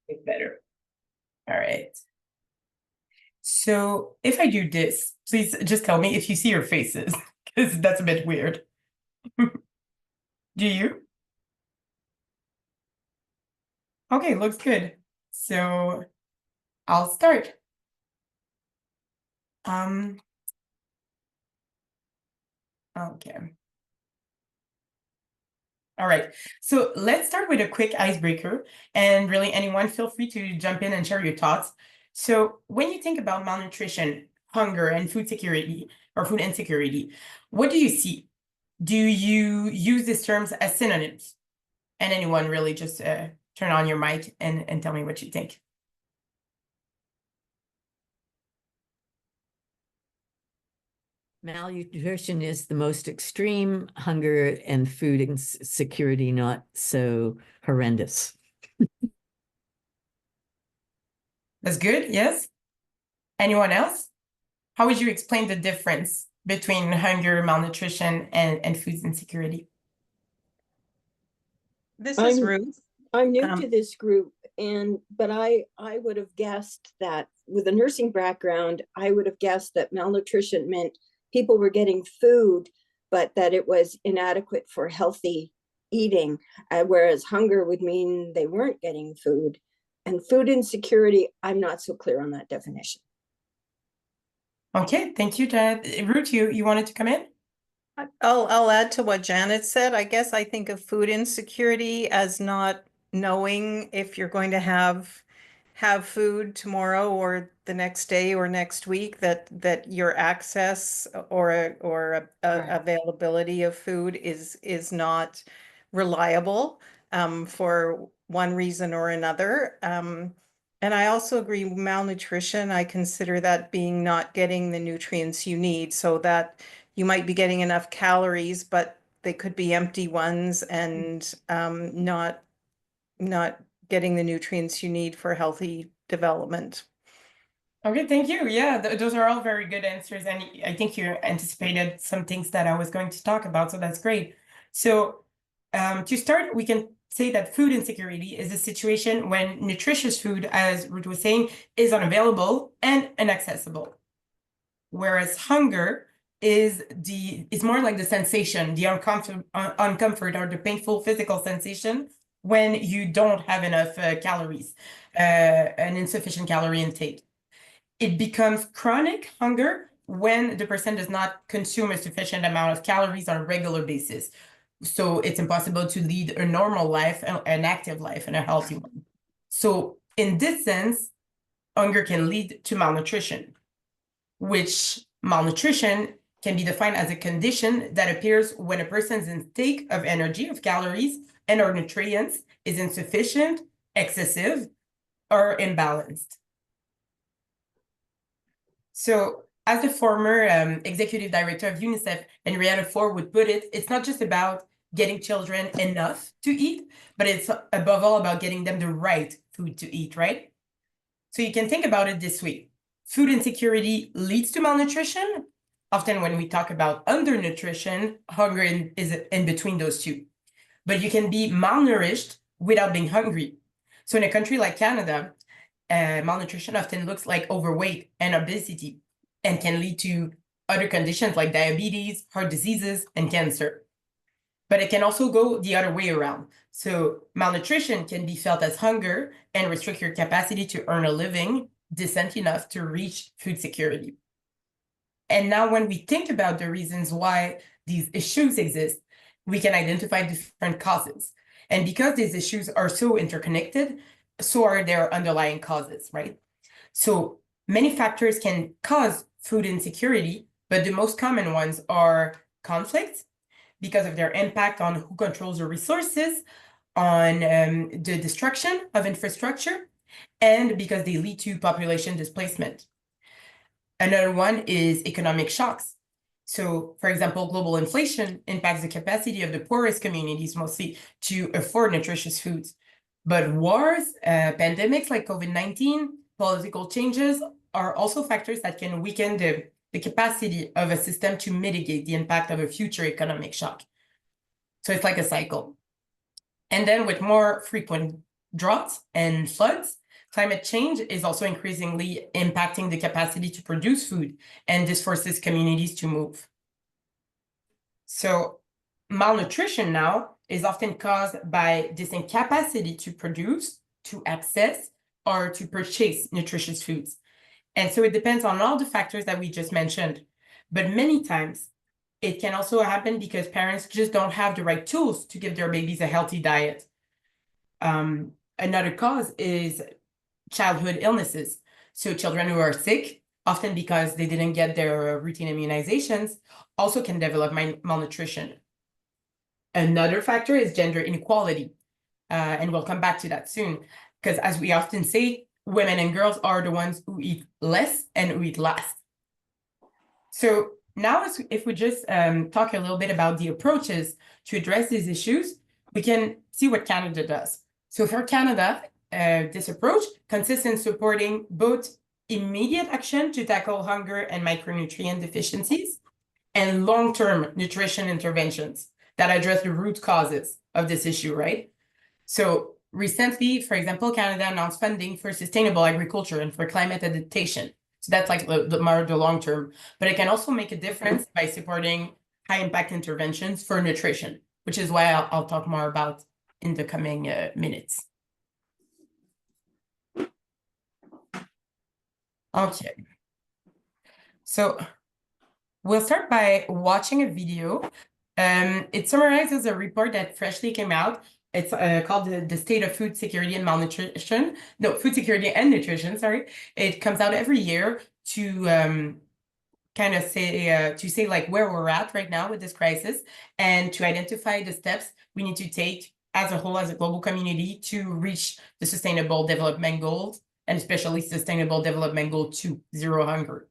It's better. All right. So if I do this, please just tell me if you see your faces, because that's a bit weird. Do you? Okay, looks good. So I'll start. Um, okay. All right. So let's start with a quick icebreaker, and really anyone feel free to jump in and share your thoughts. So when you think about malnutrition, hunger, and food security or food insecurity, what do you see? Do you use these terms as synonyms? And anyone really just turn on your mic and tell me what you think. Malnutrition is the most extreme, hunger and food insecurity not so horrendous. That's good, yes? Anyone else? How would you explain the difference between hunger, malnutrition, and food insecurity? This is Ruth. I'm new to this group, but I would have guessed that with a nursing background, I would have guessed that malnutrition meant people were getting food, but that it was inadequate for healthy eating, whereas hunger would mean they weren't getting food. And food insecurity, I'm not so clear on that definition. Okay, thank you, Janet. Ruth, you wanted to come in? I'll add to what Janet said. I guess I think of food insecurity as not knowing if you're going to have food tomorrow or the next day or next week, that your access or Right. availability of food is not reliable for one reason or another. And I also agree with malnutrition. I consider that being not getting the nutrients you need, so that you might be getting enough calories, but they could be empty ones and not getting the nutrients you need for healthy development. Okay, thank you. Yeah, those are all very good answers. And I think you anticipated some things that I was going to talk about, so that's great. So to start, we can say that food insecurity is a situation when nutritious food, as Ruth was saying, is unavailable and inaccessible. Whereas hunger is more like the sensation, the uncomfort or the painful physical sensation when you don't have enough calories, an insufficient calorie intake. It becomes chronic hunger when the person does not consume a sufficient amount of calories on a regular basis. So it's impossible to lead a normal life, an active life, and a healthy one. So in this sense, hunger can lead to malnutrition, which malnutrition can be defined as a condition that appears when a person's intake of energy, of calories, and or nutrients is insufficient, excessive, or imbalanced. So as the former executive director of UNICEF, Henrietta Fore would put it, it's not just about getting children enough to eat, but it's above all about getting them the right food to eat, right? So you can think about it this way. Food insecurity leads to malnutrition. Often when we talk about undernutrition, hunger is in between those two. But you can be malnourished without being hungry. So in a country like Canada, malnutrition often looks like overweight and obesity and can lead to other conditions like diabetes, heart diseases, and cancer. But it can also go the other way around. So malnutrition can be felt as hunger and restrict your capacity to earn a living decent enough to reach food security. And now when we think about the reasons why these issues exist, we can identify different causes. And because these issues are so interconnected, so are their underlying causes, right? So many factors can cause food insecurity, but the most common ones are conflict, because of their impact on who controls the resources, on the destruction of infrastructure, and because they lead to population displacement. Another one is economic shocks. So, for example, global inflation impacts the capacity of the poorest communities mostly to afford nutritious foods. But wars, pandemics like COVID-19, political changes are also factors that can weaken the capacity of a system to mitigate the impact of a future economic shock. So it's like a cycle. And then with more frequent droughts and floods, climate change is also increasingly impacting the capacity to produce food, and this forces communities to move. So malnutrition now is often caused by this incapacity to produce, to access, or to purchase nutritious foods. And so it depends on all the factors that we just mentioned. But many times, it can also happen because parents just don't have the right tools to give their babies a healthy diet. Another cause is childhood illnesses. So children who are sick, often because they didn't get their routine immunizations, also can develop malnutrition. Another factor is gender inequality. And we'll come back to that soon. Because as we often say, women and girls are the ones who eat less and who eat last. So now if we just talk a little bit about the approaches to address these issues, we can see what Canada does. So for Canada, this approach consists in supporting both immediate action to tackle hunger and micronutrient deficiencies and long-term nutrition interventions that address the root causes of this issue, right? So recently, for example, Canada announced funding for sustainable agriculture and for climate adaptation. So that's like the long term, but it can also make a difference by supporting high impact interventions for nutrition, which is why I'll talk more about in the coming minutes. Okay. So we'll start by watching a video. It summarizes a report that freshly came out. It's called the State of Food Security and Malnutrition. No, Food Security and Nutrition, sorry. It comes out every year to kind of say like where we're at right now with this crisis and to identify the steps we need to take as a whole, as a global community, to reach the Sustainable Development Goals, and especially Sustainable Development Goal 2, zero hunger.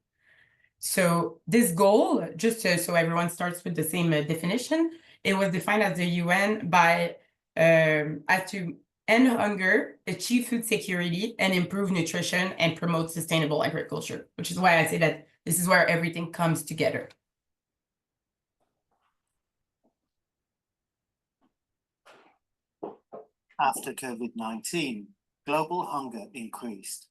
So this goal, just so everyone starts with the same definition, it was defined as the UN by as to end hunger, achieve food security, and improve nutrition and promote sustainable agriculture, which is why I say that this is where everything comes together. After COVID-19, global hunger increased.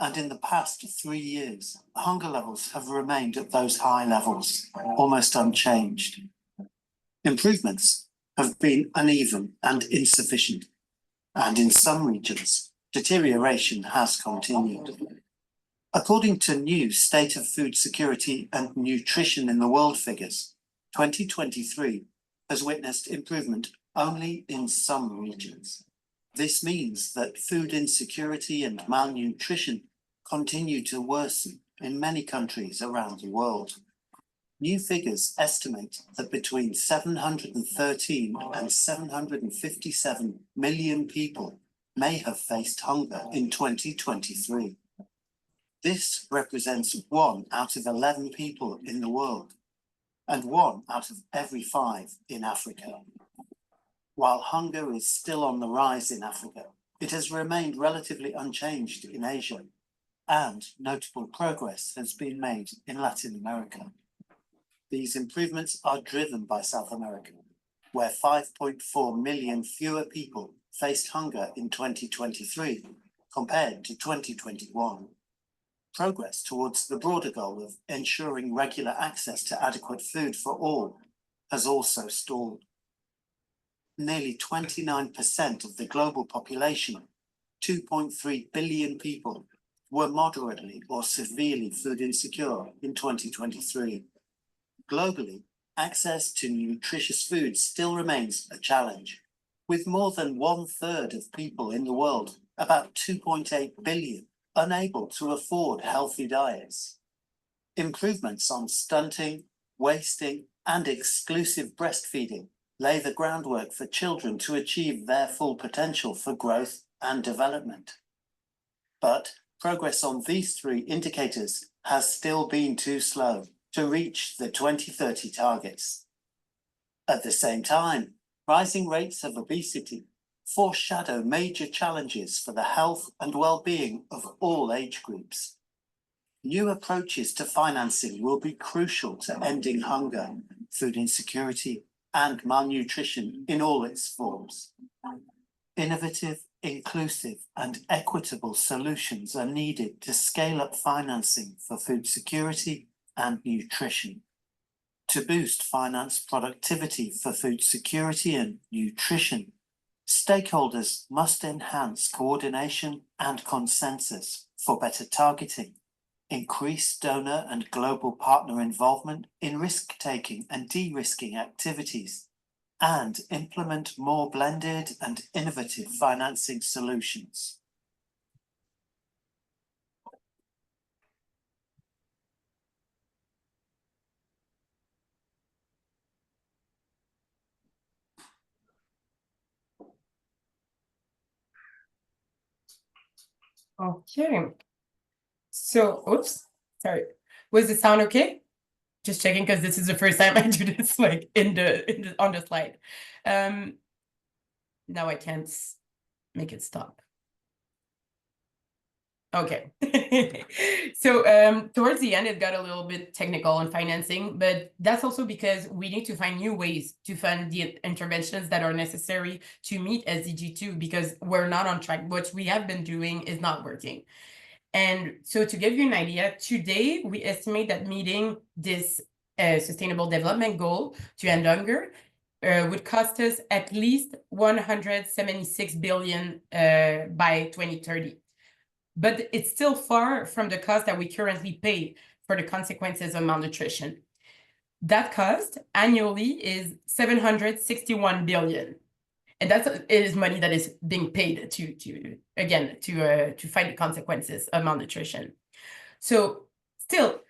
And in the past 3 years, hunger levels have remained at those high levels, almost unchanged. Improvements have been uneven and insufficient, and in some regions, deterioration has continued. According to new State of Food Security and Nutrition in the World figures, 2023 has witnessed improvement only in some regions. This means that food insecurity and malnutrition continue to worsen in many countries around the world. New figures estimate that between 713 and 757 million people may have faced hunger in 2023. This represents 1 out of 11 people in the world and 1 out of every 5 in Africa. While hunger is still on the rise in Africa, it has remained relatively unchanged in Asia, and notable progress has been made in Latin America. These improvements are driven by South America, where 5.4 million fewer people faced hunger in 2023 compared to 2021. Progress towards the broader goal of ensuring regular access to adequate food for all has also stalled. Nearly 29% of the global population, 2.3 billion people, were moderately or severely food insecure in 2023. Globally, access to nutritious food still remains a challenge, with more than 1/3 of people in the world, about 2.8 billion, unable to afford healthy diets. Improvements on stunting, wasting, and exclusive breastfeeding lay the groundwork for children to achieve their full potential for growth and development. But progress on these 3 indicators has still been too slow to reach the 2030 targets. At the same time, rising rates of obesity foreshadow major challenges for the health and well-being of all age groups. New approaches to financing will be crucial to ending hunger, food insecurity, and malnutrition in all its forms. Innovative inclusive and equitable solutions are needed to scale up financing for food security and nutrition. To boost finance productivity for food security and nutrition, stakeholders must enhance coordination and consensus for better targeting, increase donor and global partner involvement in risk-taking and de-risking activities, and implement more blended and innovative financing solutions. Okay. So, oops, sorry. Was the sound okay? Just checking because this is the first time I do this like on the slide. Now I can't make it stop. Okay. So towards the end, it got a little bit technical on financing, but that's also because we need to find new ways to fund the interventions that are necessary to meet SDG 2 because we're not on track. What we have been doing is not working. And so to give you an idea, today we estimate that meeting this sustainable development goal to end hunger would cost us at least 176 billion by 2030. But it's still far from the cost that we currently pay for the consequences of malnutrition. That cost annually is 761 billion. And that is money that is being paid to fight the consequences of malnutrition. So still,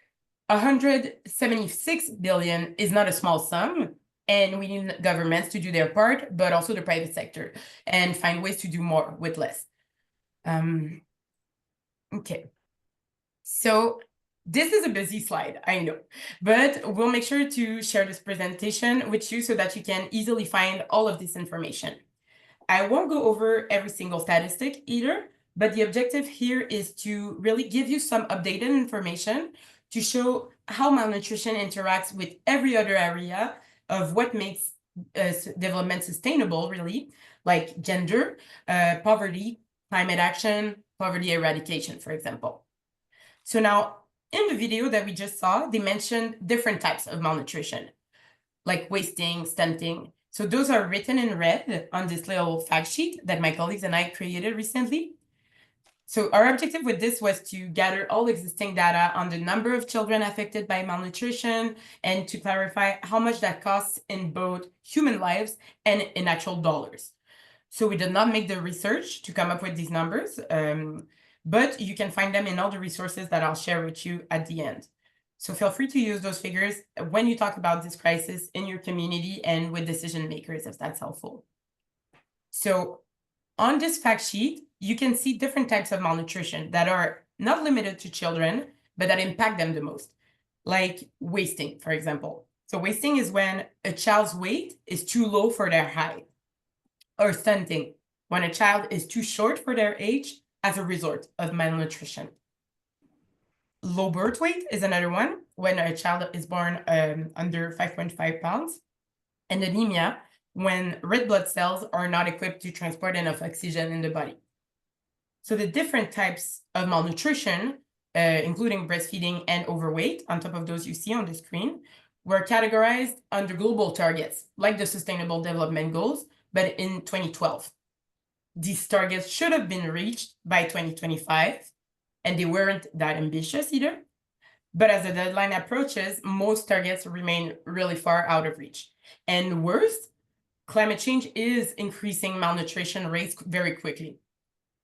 176 billion is not a small sum, and we need governments to do their part, but also the private sector, and find ways to do more with less. Okay, so this is a busy slide, I know, but we'll make sure to share this presentation with you so that you can easily find all of this information. I won't go over every single statistic either, but the objective here is to really give you some updated information to show how malnutrition interacts with every other area of what makes development sustainable, really, like gender, poverty, climate action, poverty eradication, for example. So now, in the video that we just saw, they mentioned different types of malnutrition, like wasting, stunting. So those are written in red on this little fact sheet that my colleagues and I created recently. So our objective with this was to gather all existing data on the number of children affected by malnutrition and to clarify how much that costs in both human lives and in actual dollars. So we did not make the research to come up with these numbers, but you can find them in all the resources that I'll share with you at the end. So feel free to use those figures when you talk about this crisis in your community and with decision makers, if that's helpful. So on this fact sheet, you can see different types of malnutrition that are not limited to children, but that impact them the most, like wasting, for example. So wasting is when a child's weight is too low for their height, or stunting, when a child is too short for their age as a result of malnutrition. Low birth weight is another one, when a child is born under 5.5 pounds. And anemia, when red blood cells are not equipped to transport enough oxygen in the body. So the different types of malnutrition, including breastfeeding and overweight, on top of those you see on the screen, were categorized under global targets, like the Sustainable Development Goals, but in 2012. These targets should have been reached by 2025, and they weren't that ambitious either. But as the deadline approaches, most targets remain really far out of reach. And worse, climate change is increasing malnutrition rates very quickly.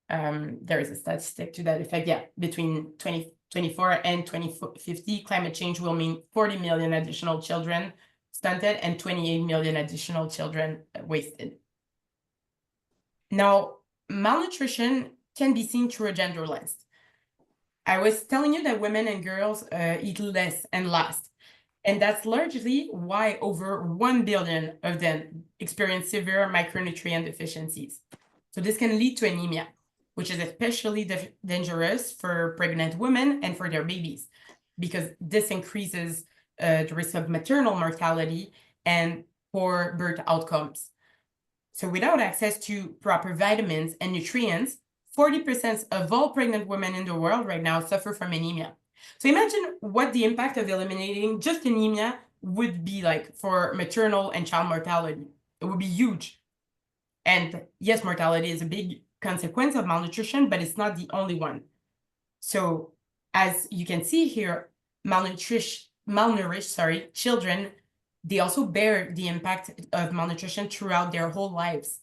There is a statistic to that effect. Yeah, between 2024 and 2050, climate change will mean 40 million additional children stunted and 28 million additional children wasted. Now, malnutrition can be seen through a gender lens. I was telling you that women and girls eat less and last. And that's largely why over 1 billion of them experience severe micronutrient deficiencies. So this can lead to anemia, which is especially dangerous for pregnant women and for their babies, because this increases the risk of maternal mortality and poor birth outcomes. So without access to proper vitamins and nutrients, 40% of all pregnant women in the world right now suffer from anemia. So imagine what the impact of eliminating just anemia would be like for maternal and child mortality. It would be huge. And yes, mortality is a big consequence of malnutrition, but it's not the only one. So as you can see here, malnourished children, they also bear the impact of malnutrition throughout their whole lives.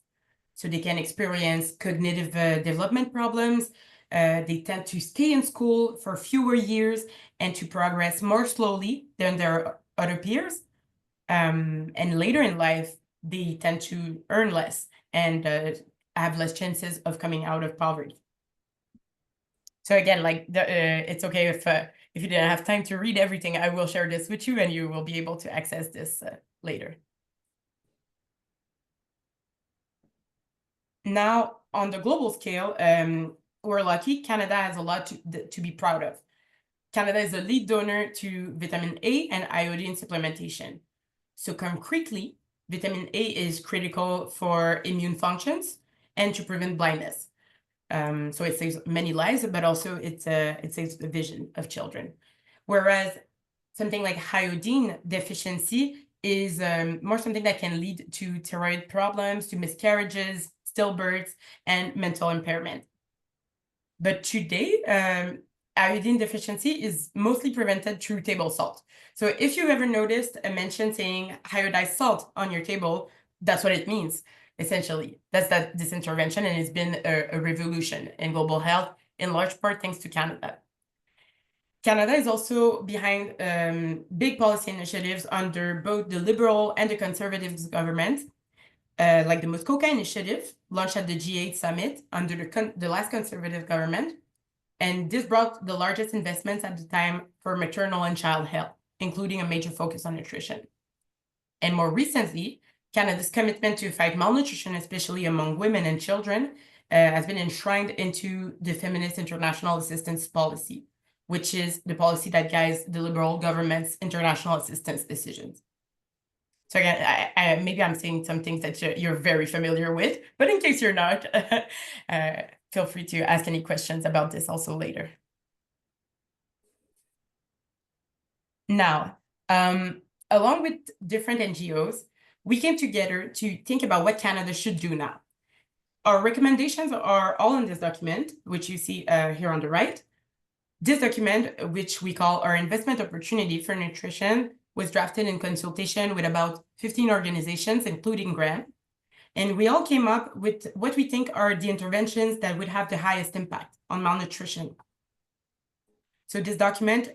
So they can experience cognitive development problems. They tend to stay in school for fewer years and to progress more slowly than their other peers. And later in life, they tend to earn less and have less chances of coming out of poverty. So again, like it's okay if you didn't have time to read everything, I will share this with you and you will be able to access this later. Now, on the global scale, we're lucky. Canada has a lot to be proud of. Canada is a lead donor to vitamin A and iodine supplementation. So concretely, vitamin A is critical for immune functions and to prevent blindness. So it saves many lives, but also it saves the vision of children. Whereas something like iodine deficiency is more something that can lead to thyroid problems, to miscarriages, stillbirths, and mental impairment. But today, iodine deficiency is mostly prevented through table salt. So if you ever noticed a mention saying iodized salt on your table, that's what it means. Essentially, that's this intervention, and it's been a revolution in global health, in large part thanks to Canada. Canada is also behind big policy initiatives under both the Liberal and the Conservative government, like the Muskoka Initiative, launched at the G8 summit under the last Conservative government. And this brought the largest investments at the time for maternal and child health, including a major focus on nutrition. And more recently, Canada's commitment to fight malnutrition, especially among women and children, has been enshrined into the Feminist International Assistance Policy, which is the policy that guides the Liberal government's international assistance decisions. So again, maybe I'm saying some things that you're very familiar with, but in case you're not, feel free to ask any questions about this also later. Now, along with different NGOs, we came together to think about what Canada should do now. Our recommendations are all in this document, which you see here on the right. This document, which we call our investment opportunity for nutrition, was drafted in consultation with about 15 organizations, including GRAN. And we all came up with what we think are the interventions that would have the highest impact on malnutrition. So this document,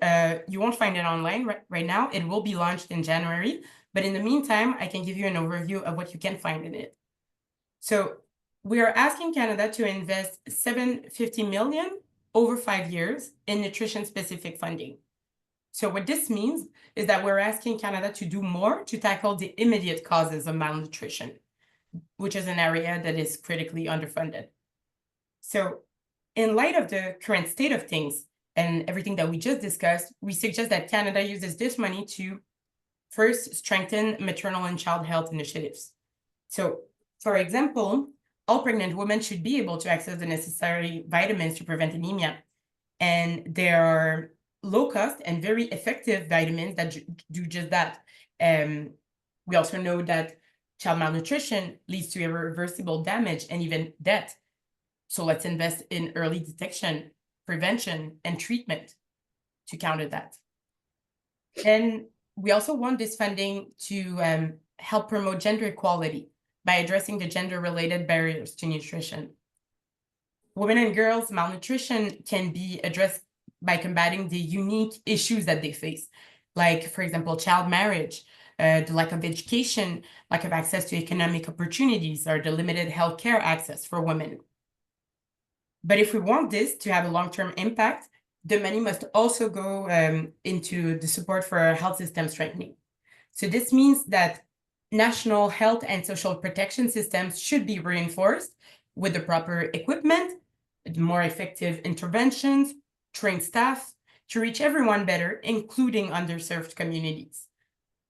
you won't find it online right now. It will be launched in January. But in the meantime, I can give you an overview of what you can find in it. So we are asking Canada to invest $750 million over 5 years in nutrition-specific funding. So what this means is that we're asking Canada to do more to tackle the immediate causes of malnutrition, which is an area that is critically underfunded. So in light of the current state of things and everything that we just discussed, we suggest that Canada uses this money to first strengthen maternal and child health initiatives. So, for example, all pregnant women should be able to access the necessary vitamins to prevent anemia. And there are low-cost and very effective vitamins that do just that. We also know that child malnutrition leads to irreversible damage and even death. So let's invest in early detection, prevention, and treatment to counter that. And we also want this funding to help promote gender equality by addressing the gender-related barriers to nutrition. Women and girls' malnutrition can be addressed by combating the unique issues that they face, like, for example, child marriage, the lack of education, lack of access to economic opportunities, or the limited healthcare access for women. But if we want this to have a long-term impact, the money must also go into the support for our health system strengthening. So this means that national health and social protection systems should be reinforced with the proper equipment, more effective interventions, trained staff to reach everyone better, including underserved communities,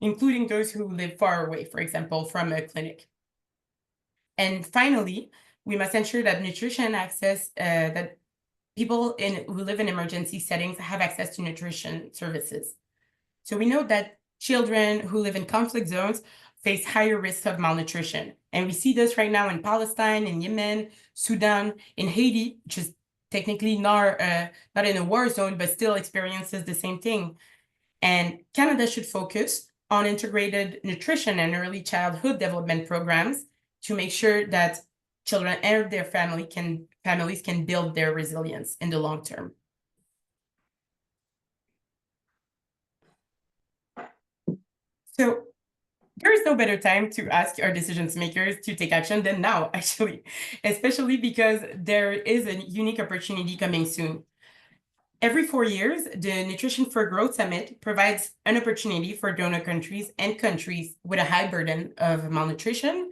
including those who live far away, for example, from a clinic. And finally, we must ensure that nutrition access, that people who live in emergency settings have access to nutrition services. So we know that children who live in conflict zones face higher risks of malnutrition. And we see this right now in Palestine, in Yemen, Sudan, in Haiti, which is technically not in a war zone, but still experiences the same thing. And Canada should focus on integrated nutrition and early childhood development programs to make sure that children and their families can build their resilience in the long term. So there is no better time to ask our decision makers to take action than now, actually, especially because there is a unique opportunity coming soon. Every 4 years, the Nutrition for Growth Summit provides an opportunity for donor countries and countries with a high burden of malnutrition,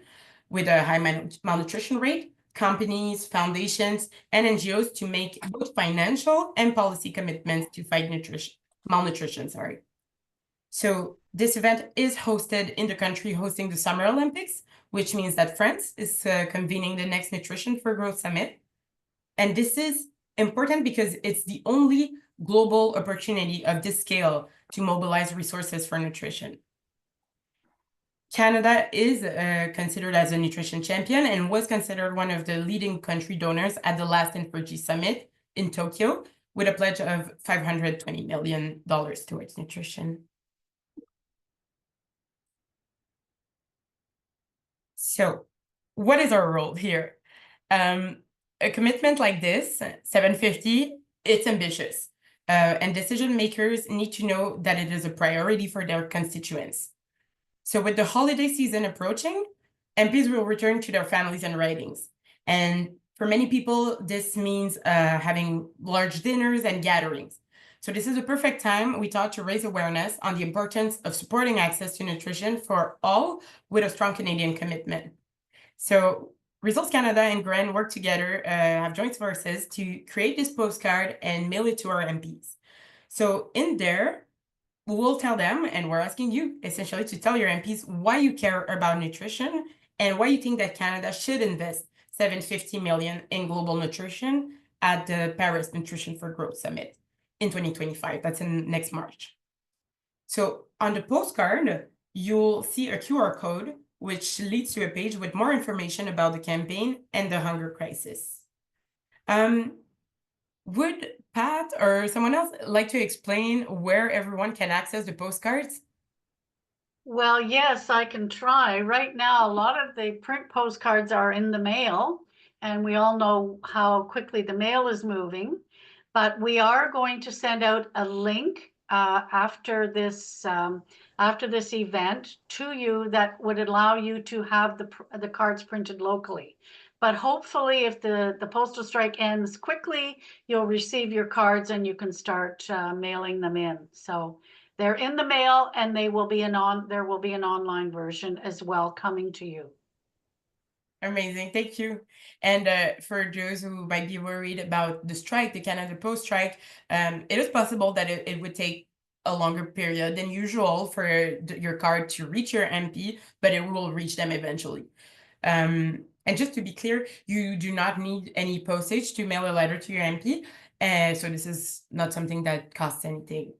with a high malnutrition rate, companies, foundations, and NGOs to make both financial and policy commitments to fight malnutrition. So this event is hosted in the country hosting the Summer Olympics, which means that France is convening the next Nutrition for Growth Summit. And this is important because it's the only global opportunity of this scale to mobilize resources for nutrition. Canada is considered as a nutrition champion and was considered one of the leading country donors at the last N4G Summit in Tokyo, with a pledge of $520 million towards nutrition. So what is our role here? A commitment like this, 750, it's ambitious. And decision makers need to know that it is a priority for their constituents. So with the holiday season approaching, MPs will return to their families and ridings. And for many people, this means having large dinners and gatherings. So this is a perfect time, we thought, to raise awareness on the importance of supporting access to nutrition for all with a strong Canadian commitment. So Results Canada and GRAN work together, have joint forces to create this postcard and mail it to our MPs. So in there, we will tell them, and we're asking you essentially to tell your MPs why you care about nutrition and why you think that Canada should invest $750 million in global nutrition at the Paris Nutrition for Growth Summit in 2025. That's in next March. So on the postcard, you'll see a QR code, which leads to a page with more information about the campaign and the hunger crisis. Would Pat or someone else like to explain where everyone can access the postcards? Well, yes, I can try. Right now, a lot of the print postcards are in the mail, and we all know how quickly the mail is moving. But we are going to send out a link after this event to you that would allow you to have the cards printed locally. But hopefully, if the postal strike ends quickly, you'll receive your cards and you can start mailing them in. So they're in the mail, and there will be an online version as well coming to you. Amazing, thank you. And for those who might be worried about the strike, the Canada Post strike, it is possible that it would take a longer period than usual for your card to reach your MP, but it will reach them eventually. And just to be clear, you do not need any postage to mail a letter to your MP, so this is not something that costs anything.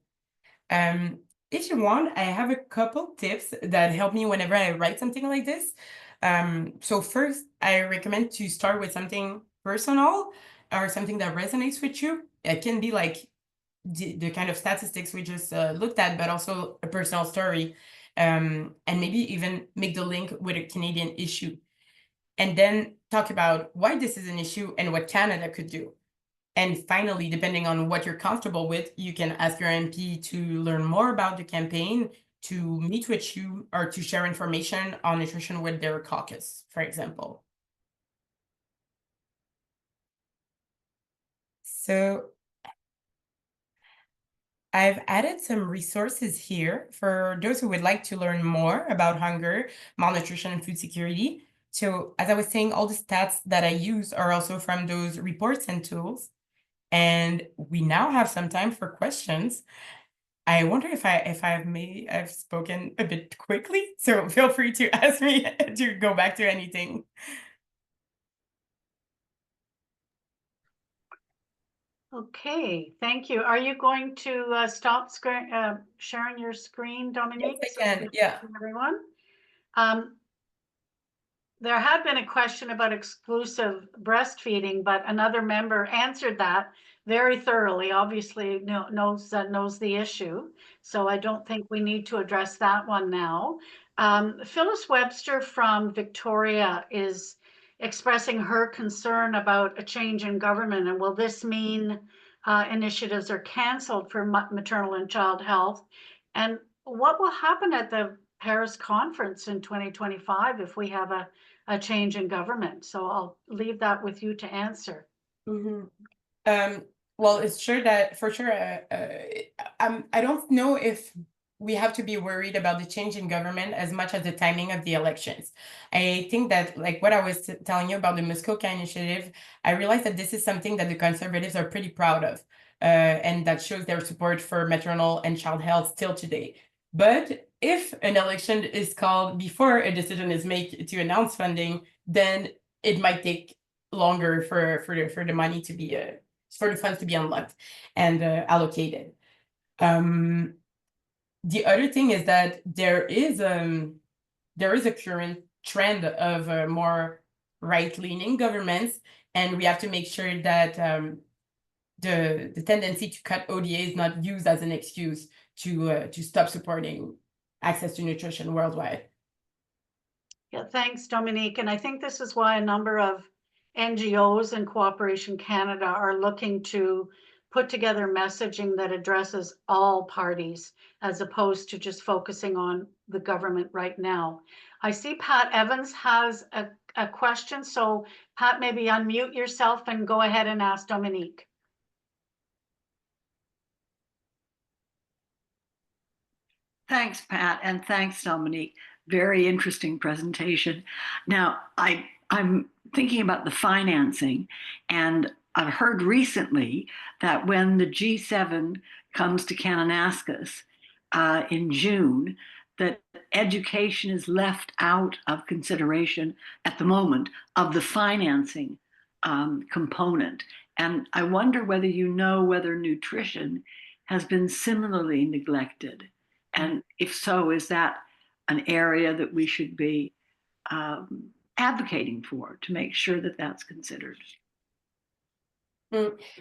If you want, I have a couple tips that help me whenever I write something like this. So first, I recommend to start with something personal or something that resonates with you. It can be like the kind of statistics we just looked at, but also a personal story, and maybe even make the link with a Canadian issue. And then talk about why this is an issue and what Canada could do. And finally, depending on what you're comfortable with, you can ask your MP to learn more about the campaign, to meet with you, or to share information on nutrition with their caucus, for example. So I've added some resources here for those who would like to learn more about hunger, malnutrition, and food security. So as I was saying, all the stats that I use are also from those reports and tools. And we now have some time for questions. I wonder if I've spoken a bit quickly, so feel free to ask me to go back to anything. Okay, thank you. Are you going to stop sharing your screen, Dominique? Yes, I can. Yeah. Everyone. There had been a question about exclusive breastfeeding, but another member answered that very thoroughly. Obviously, knows the issue, so I don't think we need to address that one now. Phyllis Webster from Victoria is expressing her concern about a change in government, and will this mean initiatives are canceled for maternal and child health? And what will happen at the Paris conference in 2025 if we have a change in government? So I'll leave that with you to answer. Well, it's sure that for sure, I don't know if we have to be worried about the change in government as much as the timing of the elections. I think that, like what I was telling you about the Muskoka initiative, I realized that this is something that the Conservatives are pretty proud of, and that shows their support for maternal and child health still today. But if an election is called before a decision is made to announce funding, then it might take longer for the money to be for the funds to be unlocked and allocated. The other thing is that there is a current trend of more right-leaning governments, and we have to make sure that the tendency to cut ODA is not used as an excuse to stop supporting access to nutrition worldwide. Yeah, thanks, Dominique. And I think this is why a number of NGOs and Cooperation Canada are looking to put together messaging that addresses all parties as opposed to just focusing on the government right now. I see Pat Evans has a question. So Pat, maybe unmute yourself and go ahead and ask Dominique. Thanks, Pat, and thanks, Dominique. Very interesting presentation. Now, I'm thinking about the financing, and I've heard recently that when the G7 comes to Kananaskis in June, that education is left out of consideration at the moment of the financing component. And I wonder whether you know whether nutrition has been similarly neglected. And if so, is that an area that we should be advocating for to make sure that that's considered?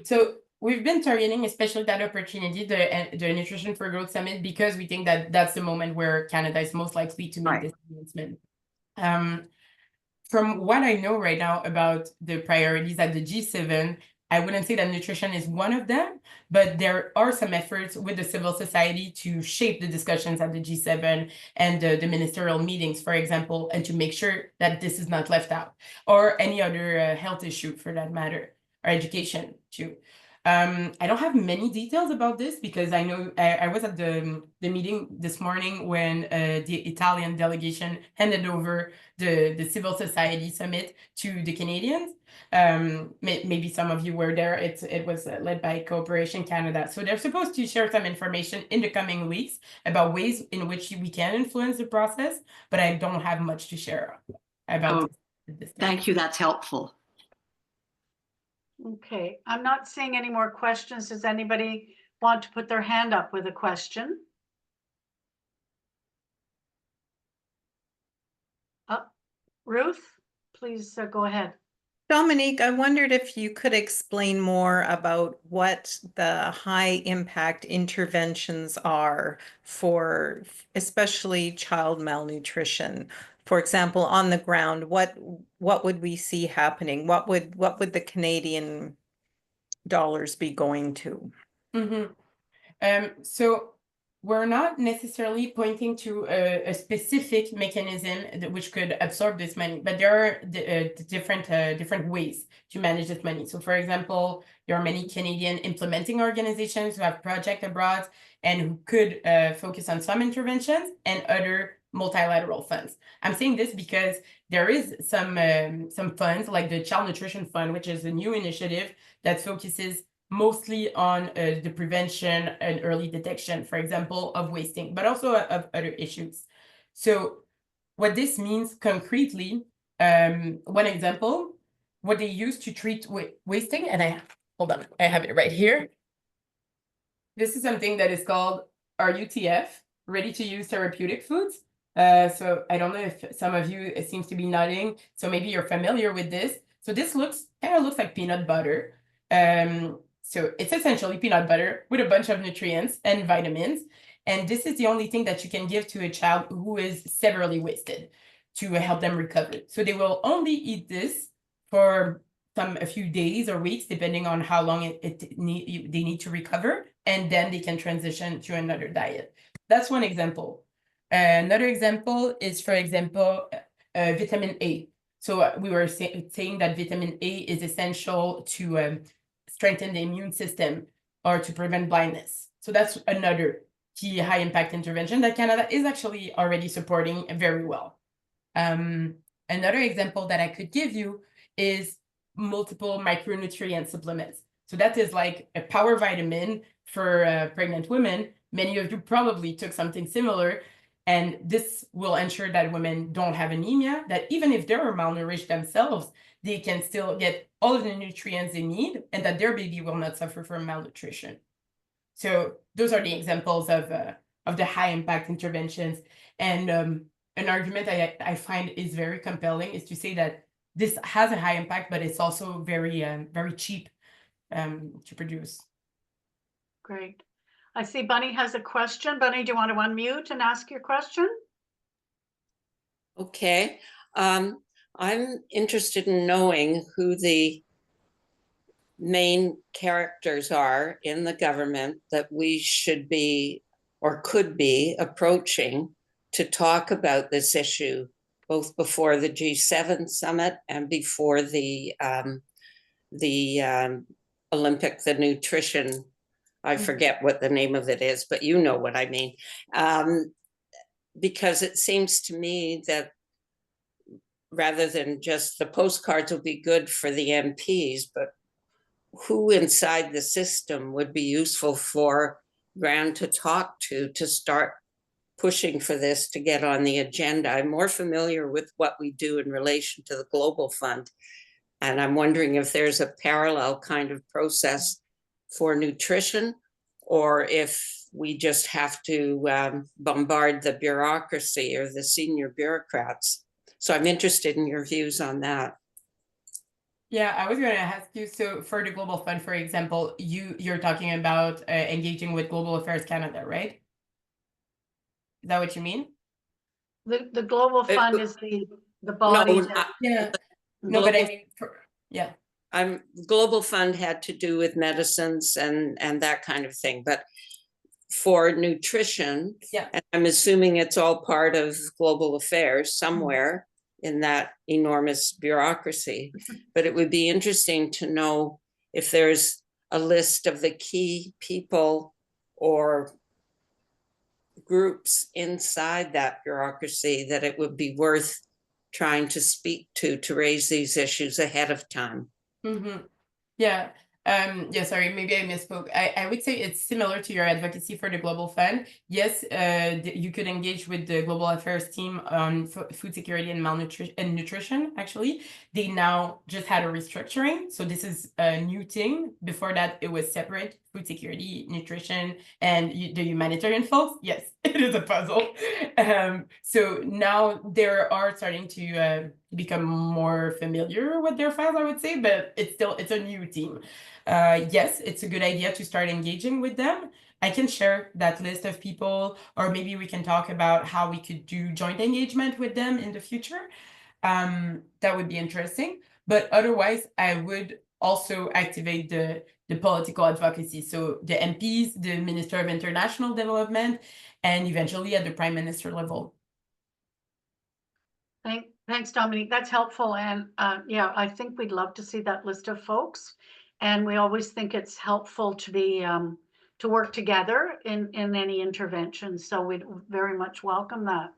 So we've been targeting especially that opportunity, the Nutrition for Growth Summit, because we think that that's the moment where Canada is most likely to make this announcement. From what I know right now about the priorities at the G7, I wouldn't say that nutrition is one of them, but there are some efforts with the civil society to shape the discussions at the G7 and the ministerial meetings, for example, and to make sure that this is not left out, or any other health issue for that matter, or education too. I don't have many details about this because I know I was at the meeting this morning when the Italian delegation handed over the civil society summit to the Canadians. Maybe some of you were there. It was led by Cooperation Canada. So they're supposed to share some information in the coming weeks about ways in which we can influence the process, but I don't have much to share about this. Thank you. That's helpful. Okay, I'm not seeing any more questions. Does anybody want to put their hand up with a question? Ruth, please go ahead. Dominique, I wondered if you could explain more about what the high impact interventions are for especially child malnutrition. For example, on the ground, what would we see happening? What would the Canadian dollars be going to? So we're not necessarily pointing to a specific mechanism which could absorb this money, but there are different ways to manage this money. So for example, there are many Canadian implementing organizations who have projects abroad and who could focus on some interventions and other multilateral funds. I'm saying this because there is some funds like the Child Nutrition Fund, which is a new initiative that focuses mostly on the prevention and early detection, for example, of wasting, but also of other issues. So what this means concretely, one example, what they use to treat wasting, and hold on, I have it right here. This is something that is called RUTF, Ready to Use Therapeutic Foods. So I don't know if some of you, it seems to be nodding, so maybe you're familiar with this. So this kind of looks like peanut butter. So it's essentially peanut butter with a bunch of nutrients and vitamins. And this is the only thing that you can give to a child who is severely wasted to help them recover. So they will only eat this for a few days or weeks, depending on how long they need to recover, and then they can transition to another diet. That's one example. Another example is, for example, vitamin A. So we were saying that vitamin A is essential to strengthen the immune system or to prevent blindness. So that's another key high impact intervention that Canada is actually already supporting very well. Another example that I could give you is multiple micronutrient supplements. So that is like a power vitamin for pregnant women. Many of you probably took something similar, and this will ensure that women don't have anemia, that even if they're malnourished themselves, they can still get all of the nutrients they need, and that their baby will not suffer from malnutrition. So those are the examples of the high impact interventions. And an argument I find is very compelling is to say that this has a high impact, but it's also very cheap to produce. Great. I see Bunny has a question. Bunny, do you want to unmute and ask your question? Okay. I'm interested in knowing who the main characters are in the government that we should be or could be approaching to talk about this issue, both before the G7 summit and before the Olympic, the nutrition, I forget what the name of it is, but you know what I mean. Because it seems to me that rather than just the postcards will be good for the MPs, but who inside the system would be useful for GRAN to talk to start pushing for this to get on the agenda. I'm more familiar with what we do in relation to the Global Fund. And I'm wondering if there's a parallel kind of process for nutrition, or if we just have to bombard the bureaucracy or the senior bureaucrats. So I'm interested in your views on that. Yeah, I was going to ask you, so for the Global Fund, for example, you're talking about engaging with Global Affairs Canada, right? Is that what you mean? The Global Fund is the body. No, but I mean, yeah. Global Fund had to do with medicines and that kind of thing, but for nutrition, and I'm assuming it's all part of global affairs somewhere in that enormous bureaucracy, but it would be interesting to know if there's a list of the key people or groups inside that bureaucracy that it would be worth trying to speak to raise these issues ahead of time. Yeah. Yeah, sorry, maybe I misspoke. I would say it's similar to your advocacy for the Global Fund. Yes, you could engage with the Global Affairs team on food security and malnutrition and nutrition, actually. They now just had a restructuring. So this is a new thing. Before that, it was separate: food security, nutrition, and the humanitarian folks. Yes, it is a puzzle. So now they are starting to become more familiar with their files, I would say, but it's a new team. Yes, it's a good idea to start engaging with them. I can share that list of people, or maybe we can talk about how we could do joint engagement with them in the future. That would be interesting. But otherwise, I would also activate the political advocacy. So the MPs, the Minister of International Development, and eventually at the Prime Minister level. Thanks, Dominique. That's helpful. And yeah, I think we'd love to see that list of folks. And we always think it's helpful to be to work together in any intervention. So we'd very much welcome that.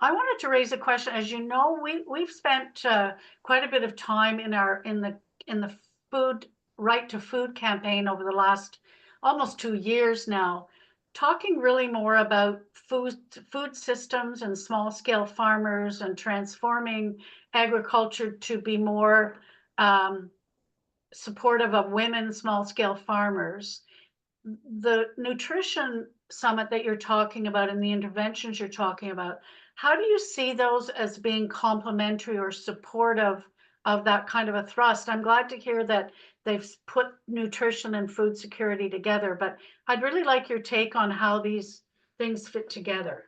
I wanted to raise a question. As you know, we've spent quite a bit of time in the food right to food campaign over the last almost 2 years now, talking really more about food systems and small scale farmers and transforming agriculture to be more supportive of women, small scale farmers. The nutrition summit that you're talking about and the interventions you're talking about, how do you see those as being complementary or supportive of that kind of a thrust? I'm glad to hear that they've put nutrition and food security together, but I'd really like your take on how these things fit together.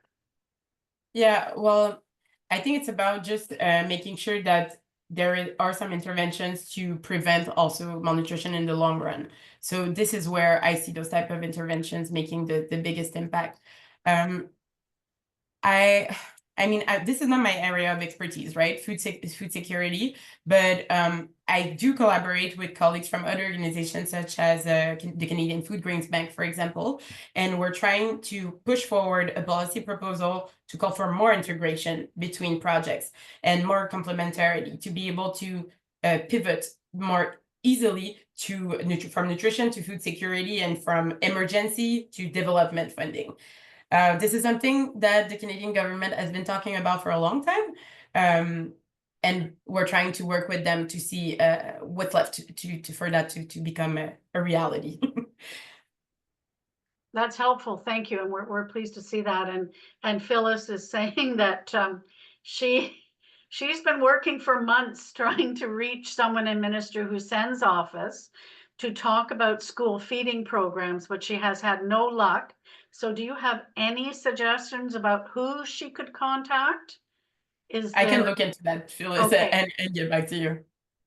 Yeah, well, I think it's about just making sure that there are some interventions to prevent also malnutrition in the long run. So this is where I see those type of interventions making the biggest impact. I mean, this is not my area of expertise, right? Food security, but I do collaborate with colleagues from other organizations such as the Canadian Food Grains Bank, for example, and we're trying to push forward a policy proposal to call for more integration between projects and more complementarity to be able to pivot more easily to from nutrition to food security and from emergency to development funding. This is something that the Canadian government has been talking about for a long time. And we're trying to work with them to see what's left for that to become a reality. That's helpful. Thank you. And we're pleased to see that. And Phyllis is saying that she's been working for months trying to reach someone in Minister Hussein's office to talk about school feeding programs, but she has had no luck. So do you have any suggestions about who she could contact? I can look into that, Phyllis, okay, and get back to you.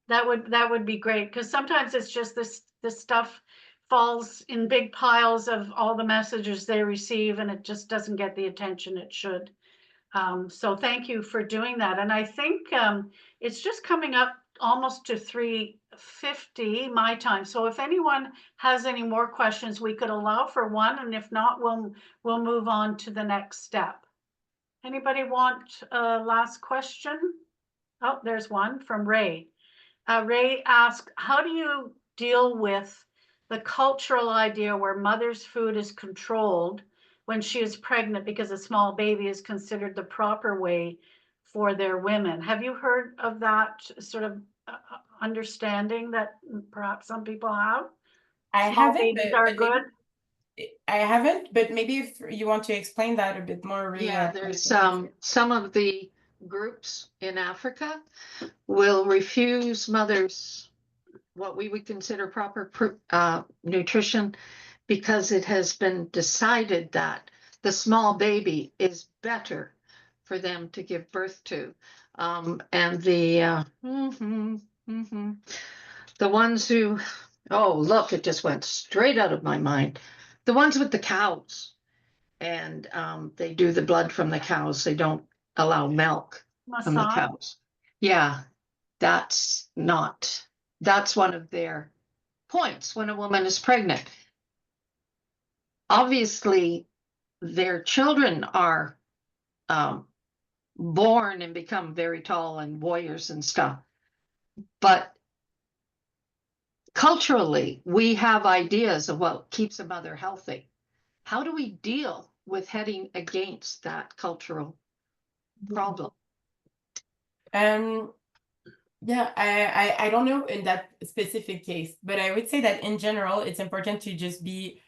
That would be great, because sometimes it's just this stuff falls in big piles of all the messages they receive, and it just doesn't get the attention it should. So thank you for doing that. And I think it's just coming up almost to 3:50 my time. So if anyone has any more questions, we could allow for one, and if not, we'll move on to the next step. Anybody want a last question? Oh, there's one from Ray. Ray asked, how do you deal with the cultural idea where mother's food is controlled when she is pregnant because a small baby is considered the proper way for their women? Have you heard of that sort of understanding that perhaps some people have? I Small haven't, babies are good. I haven't, but maybe if you want to explain that a bit more. Yeah, there's some of the groups in Africa will refuse mothers what we would consider proper nutrition because it has been decided that the small baby is better for them to give birth to. And the ones who, oh, look, it just went straight out of my mind. The ones with the cows, and they do the blood from the cows. They don't allow milk from the cows. Yeah, that's one of their points when a woman is pregnant. Obviously, their children are born and become very tall and warriors and stuff. But culturally, we have ideas of what keeps a mother healthy. How do we deal with heading against that cultural problem? Yeah, I don't know in that specific case, but I would say that in general, it's important to just be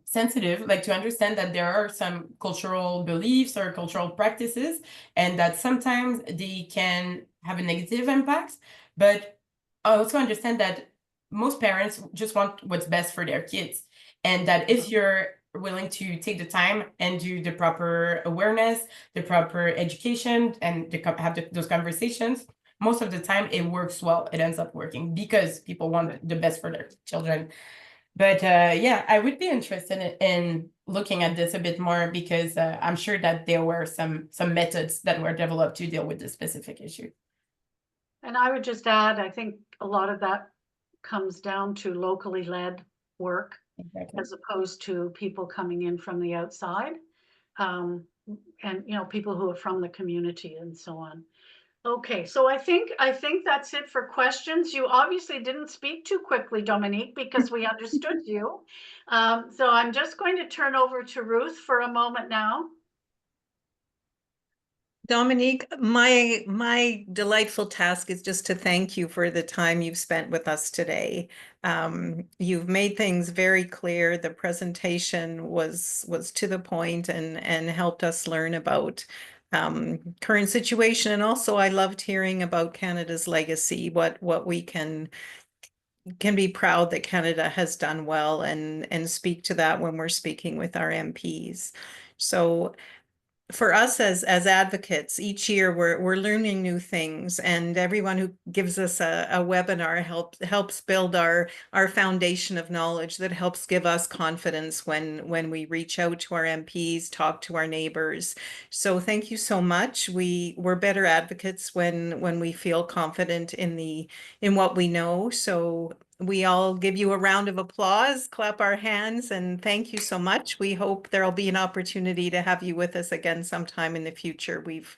sensitive, like to understand that there are some cultural beliefs or cultural practices, and that sometimes they can have a negative impact, but I also understand that most parents just want what's best for their kids, and that if you're willing to take the time and do the proper awareness, the proper education, and have those conversations, most of the time it works well. It ends up working because people want the best for their children. But yeah, I would be interested in looking at this a bit more, because I'm sure that there were some methods that were developed to deal with this specific issue. And I would just add, I think a lot of that comes down to locally led work, exactly, as opposed to people coming in from the outside, and people who are from the community and so on. Okay, so I think that's it for questions. You obviously didn't speak too quickly, Dominique, because we understood you. So I'm just going to turn over to Ruth for a moment now. Dominique, my delightful task is just to thank you for the time you've spent with us today. You've made things very clear. The presentation was to the point and helped us learn about current situation. And also I loved hearing about Canada's legacy, what we can be proud that Canada has done well, and speak to that when we're speaking with our MPs. So for us as advocates, each year we're learning new things, and everyone who gives us a webinar helps build our foundation of knowledge that helps give us confidence when we reach out to our MPs, talk to our neighbors. So thank you so much. We're better advocates when we feel confident in what we know. So we all give you a round of applause, clap our hands, and thank you so much. We hope there'll be an opportunity to have you with us again sometime in the future. We've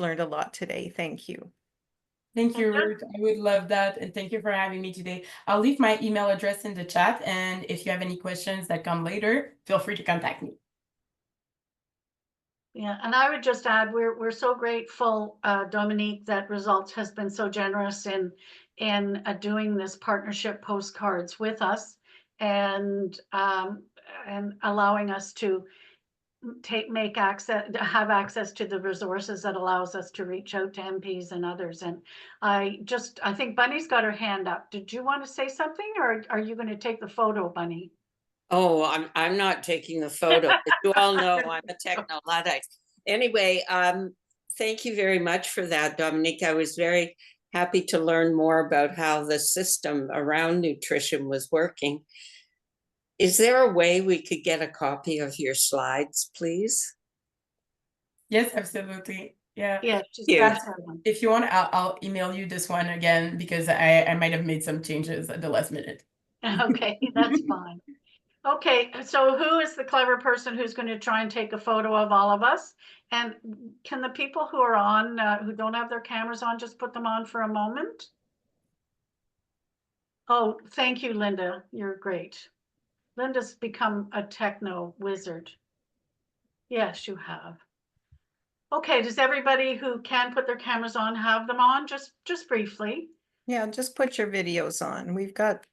learned a lot today. Thank you. Thank you, Ruth. I would love that. And thank you for having me today. I'll leave my email address in the chat. And if you have any questions that come later, feel free to contact me. Yeah, and I would just add, we're so grateful, Dominique, that Results has been so generous in doing this partnership postcards with us, and allowing us to have access to the resources that allows us to reach out to MPs and others. And I think Bunny's got her hand up. Did you want to say something, or are you going to take the photo, Bunny? Oh, I'm not taking the photo. As you all know, I'm a techno-Luddite. Anyway, thank you very much for that, Dominique. I was very happy to learn more about how the system around nutrition was working. Is there a way we could get a copy of your slides, please? Yes, absolutely. Yeah. Yeah, if you want, I'll email you this one again, because I might have made some changes at the last minute. Okay, that's fine. Okay, so who is the clever person who's going to try and take a photo of all of us? And can the people who are on, who don't have their cameras on, just put them on for a moment? Oh, thank you, Linda. You're great. Linda's become a techno wizard. Yes, you have. Okay, does everybody who can put their cameras on have them on, just briefly? Yeah, just put your videos on. We've got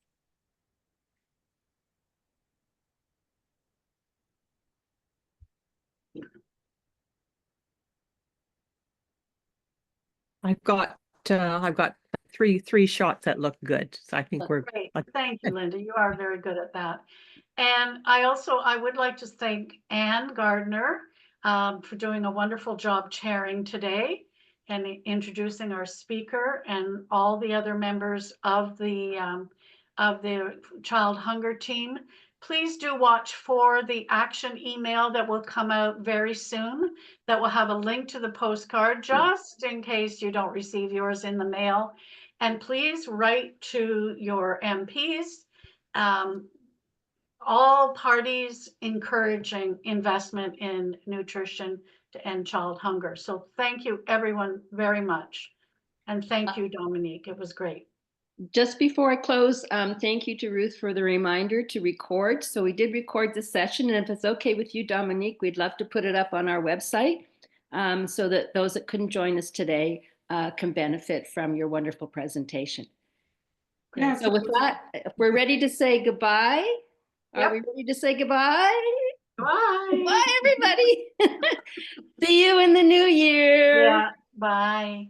I've got three shots that look good. So I think we're great. Thank you, Linda. You are very good at that. And I would like to thank Anne Gardner for doing a wonderful job chairing today and introducing our speaker, and all the other members of the child hunger team. Please do watch for the action email that will come out very soon, that will have a link to the postcard, just in case you don't receive yours in the mail. And please write to your MPs, all parties encouraging investment in nutrition to end child hunger. So thank you, everyone, very much. And thank you, Dominique. It was great. Just before I close, thank you to Ruth for the reminder to record. So we did record the session, and if it's okay with you, Dominique, we'd love to put it up on our website so that those that couldn't join us today can benefit from your wonderful presentation. Yeah, so with that, if we're ready to say goodbye. Yep. Are we ready to say goodbye? Bye. Bye, everybody. See you in the new year. Yeah. Bye.